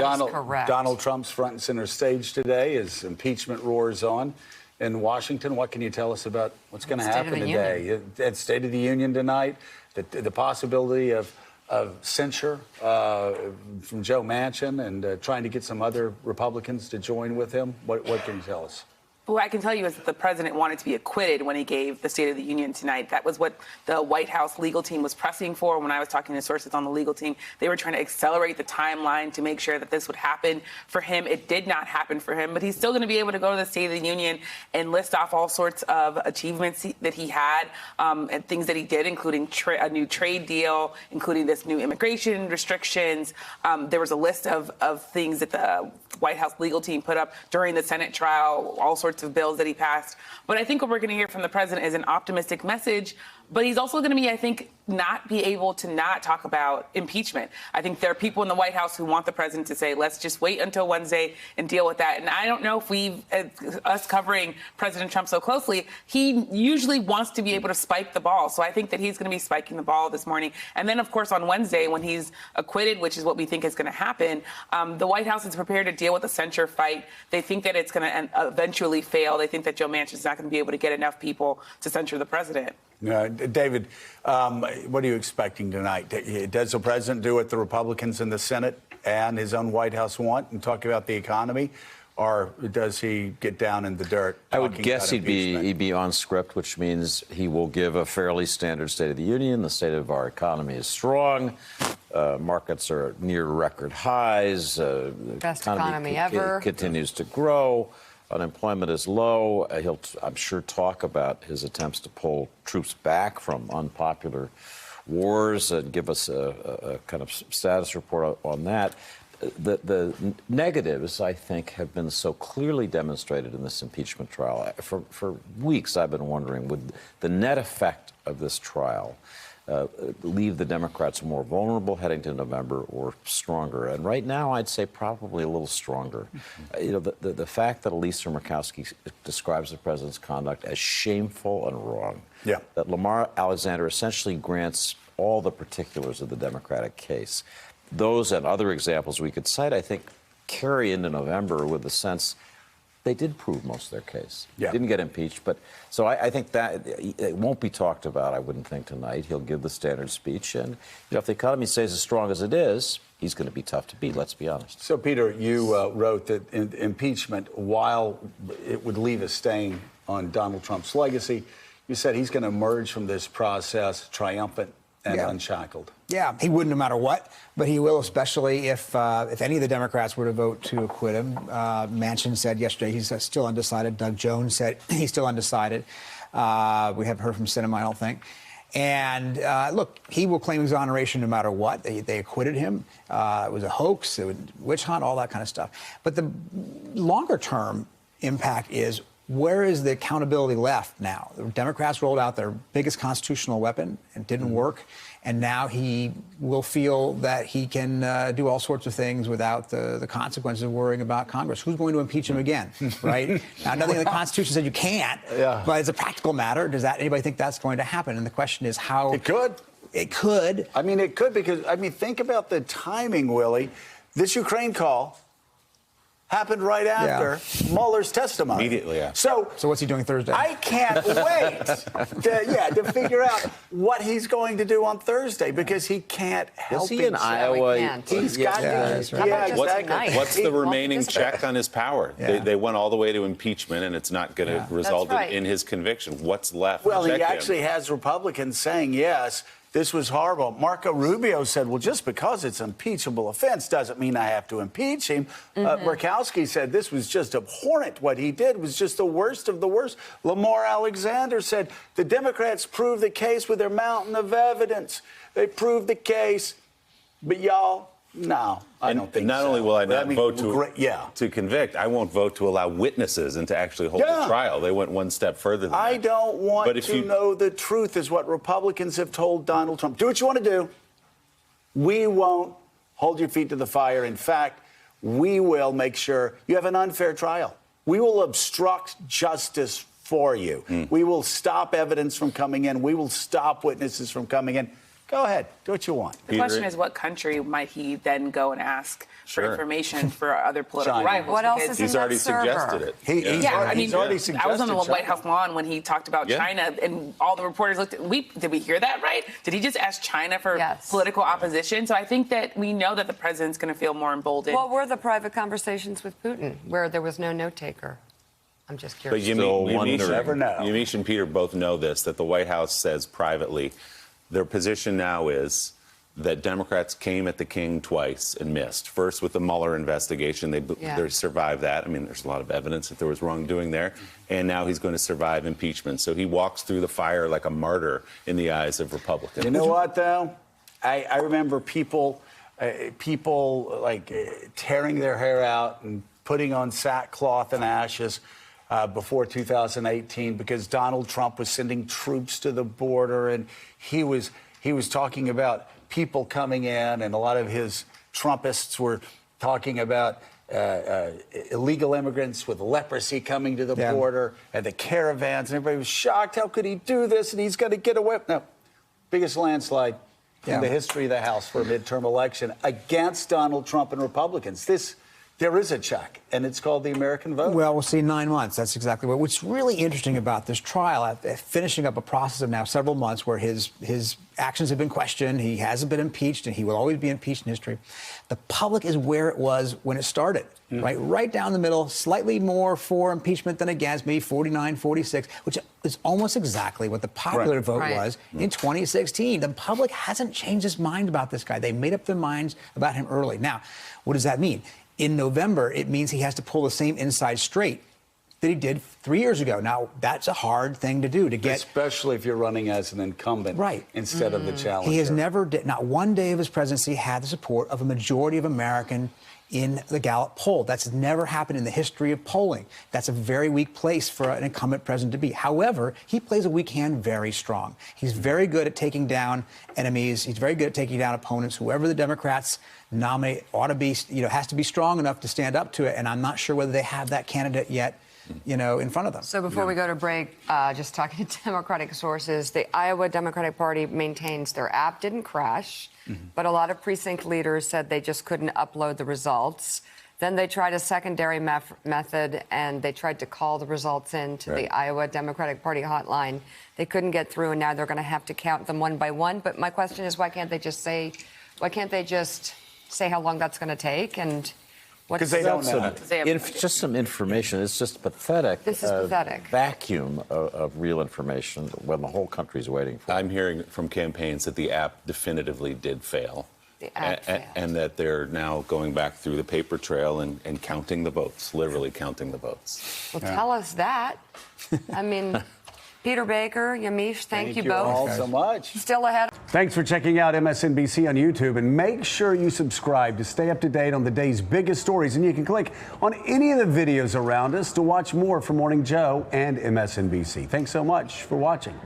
That is correct. Donald Trump's front and center stage today as impeachment roars on in Washington. What can you tell us about what's going to happen today? At State of the Union tonight, the possibility of censure from Joe Manchin and trying to get some other Republicans to join with him. What can you tell us? What I can tell you is that the president wanted to be acquitted when he gave the State of the Union tonight. That was what the White House legal team was pressing for. When I was talking to sources on the legal team, they were trying to accelerate the timeline to make sure that this would happen for him. It did not happen for him, but he's still going to be able to go to the State of the Union and list off all sorts of achievements that he had and things that he did, including a new trade deal, including this new immigration restrictions. There was a list of things that the White House legal team put up during the Senate trial, all sorts of bills that he passed. But I think what we're going to hear from the president is an optimistic message. But he's also going to be, I think, not be able to not talk about impeachment. I think there are people in the White House who want the president to say, let's just wait until Wednesday and deal with that. And I don't know if us covering President Trump so closely, he usually wants to be able to spike the ball. So I think that he's going to be spiking the ball this morning. And then, of course, on Wednesday, when he's acquitted, which is what we think is going to happen, the White House is prepared to deal with the censure fight. They think that it's going to eventually fail. They think that Joe Manchin is not going to be able to get enough people to censure the president. David, what are you expecting tonight? Does the president do what the Republicans in the Senate and his own White House want and talk about the economy? Or does he get down in the dirt? I would guess he'd be on script, which means he will give a fairly standard State of the Union. The state of our economy is strong. Markets are near record highs. Best economy ever. Continues to grow. Unemployment is low. He'll, I'm sure, talk about his attempts to pull troops back from unpopular wars and give us a kind of status report on that. The negatives, I think, have been so clearly demonstrated in this impeachment trial. For weeks, I've been wondering, would the net effect of this trial leave the Democrats more vulnerable heading to November or stronger? And right now, I'd say probably a little stronger. You know, the fact that Elisa Murkowski describes the president's conduct as shameful and wrong, that Lamar Alexander essentially grants all the particulars of the Democratic case, those and other examples we could cite, I think, carry into November with the sense they did prove most of their case. Didn't get impeached. But so I think that it won't be talked about, I wouldn't think, tonight. He'll give the standard speech. And you know, if the economy stays as strong as it is, he's going to be tough to beat, let's be honest. So, Peter, you wrote that impeachment, while it would leave a stain on Donald Trump's legacy, you said he's going to emerge from this process triumphant and unshackled. Yeah, he wouldn't no matter what, but he will, especially if any of the Democrats were to vote to acquit him. Manchin said yesterday he's still undecided. Doug Jones said he's still undecided. We haven't heard from Sinema, I don't think. And look, he will claim exoneration no matter what. They acquitted him. It was a hoax, it was a witch hunt, all that kind of stuff. But the longer-term impact is, where is the accountability left now? The Democrats rolled out their biggest constitutional weapon and didn't work. And now he will feel that he can do all sorts of things without the consequences of worrying about Congress. Who's going to impeach him again, right? Now, nothing in the Constitution said you can't, but as a practical matter, does anybody think that's going to happen? And the question is how... It could. It could. I mean, it could, because, I mean, think about the timing, Willie. This Ukraine call happened right after Mueller's testimony. Immediately, So what's he doing Thursday? I can't wait to figure out what he's going to do on Thursday, because he can't help himself. Is he in Iowa? He's got to. Exactly. What's the remaining check on his power? They went all the way to impeachment, and it's not going to result in his conviction. What's left? Well, he actually has Republicans saying, yes, this was horrible. Marco Rubio said, well, just because it's an impeachable offense doesn't mean I have to impeach him. Murkowski said this was just abhorrent. What he did was just the worst of the worst. Lamar Alexander said the Democrats proved the case with their mountain of evidence. They proved the case. But y'all, no, I don't think so. Not only will I not vote to convict, I won't vote to allow witnesses and to actually hold the trial. They went one step further than that. I don't want to know the truth, is what Republicans have told Donald Trump. Do what you want to do. We won't hold your feet to the fire. In fact, we will make sure you have an unfair trial. We will obstruct justice for you. We will stop evidence from coming in. We will stop witnesses from coming in. Go ahead. Do what you want. The question is, what country might he then go and ask for information for other political China. rivals? What else is in He's that already server? suggested it. He's already suggested I was on the White China. House lawn when he talked about China, and all the reporters looked at. Did we hear that right? Did he just ask China for political opposition? So I think that we know that the president's going to feel more emboldened. What were the private conversations with Putin where there was no note taker? I'm just But curious. Yamiche and Peter both know this, that the White House says privately, their position now is that Democrats came at the king twice and missed. First with the Mueller investigation, they survived that. I mean, there's a lot of evidence that there was wrongdoing there. And now he's going to survive impeachment. So he walks through the fire like a martyr in the eyes of Republicans. You know what, though? I remember people tearing their hair out and putting on sackcloth and ashes before 2018 because Donald Trump was sending troops to the border, and he was talking about people coming in, and a lot of his Trumpists were talking about illegal immigrants with leprosy coming to the border and the caravans, and everybody was shocked. How could he do this? And he's going to get away. No, biggest landslide in the history of the House for a midterm election against Donald Trump and Republicans. There is a check, and it's called the American vote. Well, we'll see in 9 months. That's exactly what. What's really interesting about this trial, finishing up a process of now several months where his actions have been questioned, he hasn't been impeached, and he will always be impeached in history. The public is where it was when it started, right down the middle, slightly more for impeachment than against, maybe 49, 46, which is almost exactly what the popular vote was in 2016. The public hasn't changed its mind about this guy. They made up their minds about him early. Now, what does that mean? In November, it means he has to pull the same inside straight that he did 3 years ago. Now, that's a hard thing to do, to get... Especially if you're running as an incumbent instead of the challenger. He has never, not one day of his presidency, had the support of a majority of American in the Gallup poll. That's never happened in the history of polling. That's a very weak place for an incumbent president to be. However, he plays a weak hand very strong. He's very good at taking down enemies. He's very good at taking down opponents. Whoever the Democrats nominate ought to be, has to be strong enough to stand up to it. And I'm not sure whether they have that candidate yet, in front of them. So before we go to break, just talking to Democratic sources, the Iowa Democratic Party maintains their app didn't crash, but a lot of precinct leaders said they just couldn't upload the results. Then they tried a secondary method, and they tried to call the results in to the Iowa Democratic Party hotline. They couldn't get through, and now they're going to have to count them one by one. But my question is, why can't they just say how long that's going to take? And because they don't know. Just some information. It's just pathetic. This is pathetic. Vacuum of real information when the whole country's waiting for it. I'm hearing from campaigns that the app definitively did fail. The app failed. And that they're now going back through the paper trail and counting the votes, literally counting the votes. Well, tell us that. I mean, Peter Baker, Yamiche, thank you both. All so much. Still ahead. Thanks for checking out MSNBC on YouTube, and make sure you subscribe to stay up to date on the day's biggest stories. And you can click on any of the videos around us to watch more from Morning Joe and MSNBC. Thanks so much for watching.